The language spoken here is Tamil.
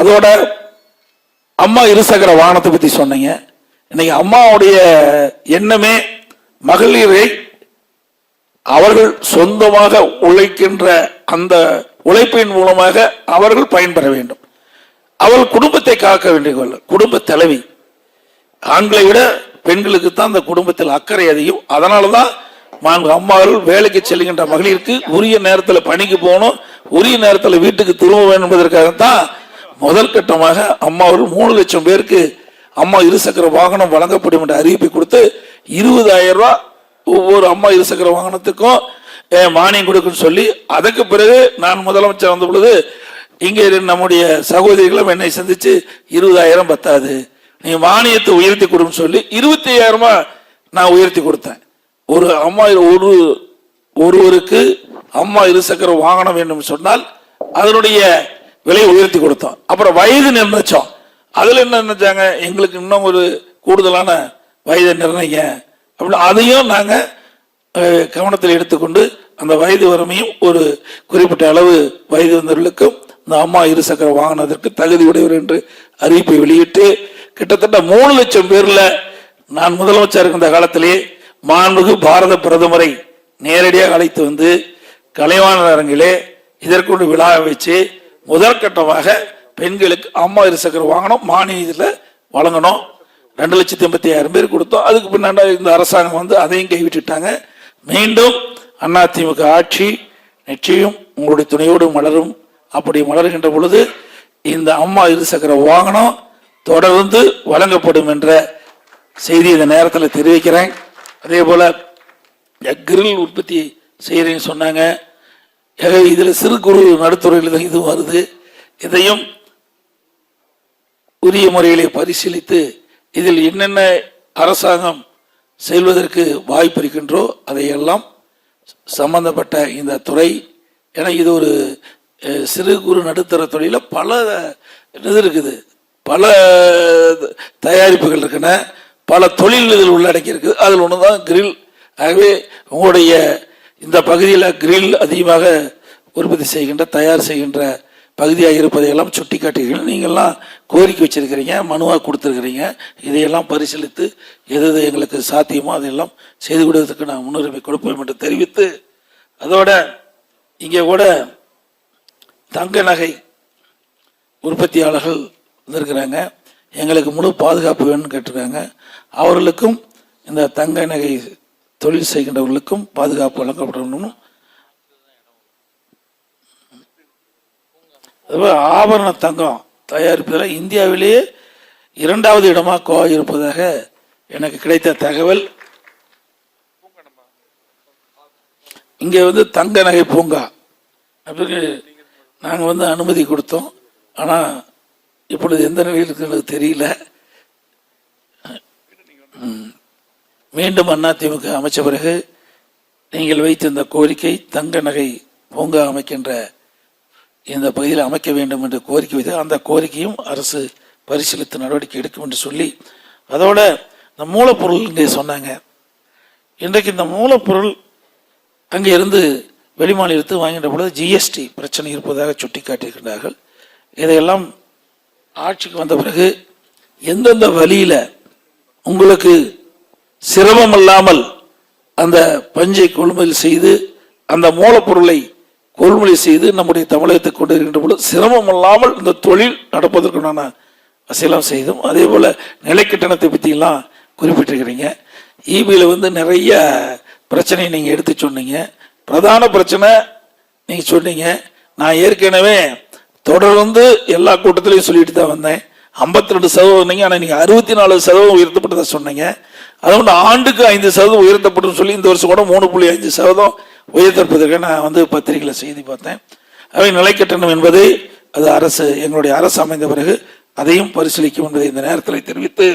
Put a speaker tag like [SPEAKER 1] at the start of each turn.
[SPEAKER 1] அதோட அம்மா இருசக்கர வாகனத்தை பத்தி சொன்னீங்க. இன்னைக்கு அம்மாவுடைய எண்ணமே மகளிரை அவர்கள் சொந்தமாக உழைக்கின்ற அந்த உழைப்பின் மூலமாக அவர்கள் பயன்பெற வேண்டும். அவர்கள் குடும்பத்தை காக்க வேண்டிய குடும்ப தலைவி. ஆண்களை விட பெண்களுக்கு தான் அந்த குடும்பத்தில் அக்கறை அதிகம். அதனாலதான் அம்மாவர்கள் வேலைக்கு செல்கின்ற மகளிருக்கு உரிய நேரத்தில் பணிக்கு போகணும், உரிய நேரத்தில் வீட்டுக்கு திரும்ப வேண்டும் என்பதற்காகத்தான் முதல் கட்டமாக அம்மாவர்கள் 3 லட்சம் பேருக்கு அம்மா இருசக்கர வாகனம் வழங்கப்படும் என்ற அறிவிப்பை கொடுத்து 20,000 ரூபாய் ஒவ்வொரு அம்மா இருசக்கர வாகனத்துக்கும் மானியம் கொடுக்குன்னு சொல்லி, அதுக்கு பிறகு நான் முதலமைச்சர் வந்த பொழுது இங்கே நம்முடைய சகோதரிகளும் என்னை சந்திச்சு 20,000 பத்தாது, நீ மானியத்தை உயர்த்தி கொடுன்னு சொல்லி 25,000 நான் உயர்த்தி கொடுத்தேன். ஒரு அம்மா ஒருவருக்கு அம்மா இருசக்கர வாகனம் வேண்டும் சொன்னால் அதனுடைய விலையை உயர்த்தி கொடுத்தோம். அப்புறம் வயது நிர்ணயிச்சோம். அதுல என்ன நினைச்சாங்க, எங்களுக்கு இன்னும் ஒரு கூடுதலான வயதை நிர்ணயிங்க அப்படின்னு. அதையும் நாங்க கவனத்தில் எடுத்துக்கொண்டு அந்த வயது வரமையும் ஒரு குறிப்பிட்ட அளவு வயது வந்தவர்களுக்கும் இந்த அம்மா இருசக்கர வாகனத்திற்கு தகுதி உடையவர் என்று அறிவிப்பை வெளியிட்டு கிட்டத்தட்ட 3 லட்சம் பேர்ல நான் முதலமைச்சர் இருக்கின்ற காலத்திலே மாண்புமிகு பாரத பிரதமரை நேரடியாக அழைத்து வந்து கலைவாணர் அரங்கிலே இதற்கொண்டு விழா வச்சு முதற்கட்டமாக பெண்களுக்கு அம்மா இருசக்கர வாகனம் மானியத்தில் வழங்கணும். 2,85,000 பேர் கொடுத்தோம். அதுக்கு பின்னாடி இந்த அரசாங்கம் வந்து அதையும் கைவிட்டுட்டாங்க. மீண்டும் அதிமுக ஆட்சி நிச்சயம் உங்களுடைய துணையோடு மலரும். அப்படி மலர்கின்ற பொழுது இந்த அம்மா இருசக்கர வாகனம் தொடர்ந்து வழங்கப்படும் என்ற செய்தி இந்த நேரத்தில் தெரிவிக்கிறேன். அதே போல கிரில் உற்பத்தி செய்யறேன்னு சொன்னாங்க. இதுல சிறு குறு நடுத்துறையில் தான் இது வருது. இதையும் உரிய முறையிலே பரிசீலித்து இதில் என்னென்ன அரசாங்கம் செல்வதற்கு வாய்ப்பு இருக்கின்றோ அதையெல்லாம் சம்பந்தப்பட்ட இந்த துறை, ஏன்னா இது ஒரு சிறு குறு நடுத்தர துறையில பல இது இருக்குது, பல தயாரிப்புகள் இருக்குன, பல தொழில் இதில் உள்ளடக்கி இருக்குது. அதில் ஒண்ணுதான் கிரில். ஆகவே உங்களுடைய இந்த பகுதியில் கிரில் அதிகமாக உற்பத்தி செய்கின்ற தயார் செய்கின்ற பகுதியாக இருப்பதையெல்லாம் சுட்டி காட்டுகிறீர்கள். நீங்கள்லாம் கோரிக்கை வச்சிருக்கிறீங்க, மனுவாக கொடுத்துருக்கிறீங்க. இதையெல்லாம் பரிசீலித்து எது எங்களுக்கு சாத்தியமோ அதையெல்லாம் செய்து கொடுவதற்கு நான் முன்னுரிமை கொடுப்போம் என்று தெரிவித்து, அதோட இங்கே கூட தங்க நகை உற்பத்தியாளர்கள் வந்திருக்கிறாங்க. எங்களுக்கு முழு பாதுகாப்பு வேணும்னு கேட்டிருக்காங்க. அவர்களுக்கும் இந்த தங்க நகை தொழில் செய்கின்றவர்களுக்கும் பாதுகாப்பு வழங்கப்படணும். ஆபரண தங்கம் தயாரிப்பதில் இந்தியாவிலேயே 2வது இடமா கோவா இருப்பதாக எனக்கு கிடைத்த தகவல். இங்க வந்து தங்க நகை பூங்கா நாங்கள் வந்து அனுமதி கொடுத்தோம். ஆனால் இப்பொழுது எந்த நிலையில் இருக்கிறது தெரியல. மீண்டும் அதிமுக அமைச்ச பிறகு நீங்கள் வைத்திருந்த கோரிக்கை தங்க நகை பூங்கா அமைக்கின்ற இந்த பகுதியில் அமைக்க வேண்டும் என்று கோரிக்கை வைத்து அந்த கோரிக்கையும் அரசு பரிசீலித்து நடவடிக்கை எடுக்கும் என்று சொல்லி, அதோட இந்த மூலப்பொருள் இங்கே சொன்னாங்க. இன்றைக்கு இந்த மூலப்பொருள் அங்கே இருந்து வெளிமாநிலத்து வாங்கின்ற பொழுது ஜிஎஸ்டி பிரச்சனை இருப்பதாக சுட்டி காட்டியிருக்கிறார்கள். இதையெல்லாம் ஆட்சிக்கு வந்த பிறகு எந்தெந்த வழியில உங்களுக்கு சிரமம் இல்லாமல் அந்த பஞ்சை கொள்முதல் செய்து அந்த மூலப்பொருளை கொள்முதல் செய்து நம்முடைய தமிழகத்தை கொண்டு வருகின்ற பொழுது சிரமம் இல்லாமல் இந்த தொழில் நடப்பதற்குண்டான வசதியெல்லாம் செய்தும், அதே போல நிலை கட்டணத்தை பற்றியெல்லாம் குறிப்பிட்டிருக்கிறீங்க. ஈபியில் வந்து நிறைய பிரச்சனையை நீங்கள் எடுத்து சொன்னீங்க. பிரதான பிரச்சனை நீங்கள் சொன்னீங்க. நான் ஏற்கனவே தொடர்ந்து எல்லா கூட்டத்திலையும் சொல்லிட்டு தான் வந்தேன். 52% ஆனால் நீங்கள் 64% உயர்த்தப்பட்டதை சொன்னீங்க. அதுകൊണ്ട് ஆண்டுக்கு 5% உயர்த்தப்படும் சொல்லி இந்த வருஷம் கூட 3.5% உயர்த்தப்பதற்கு நான் வந்து பத்திரிகையில் செய்தி பார்த்தேன். அவை நிலை கட்டணம் என்பது அது அரசு எங்களுடைய அரசு அமைந்த பிறகு அதையும் பரிசீலிக்கும் என்பதை இந்த நேரத்தில் தெரிவித்து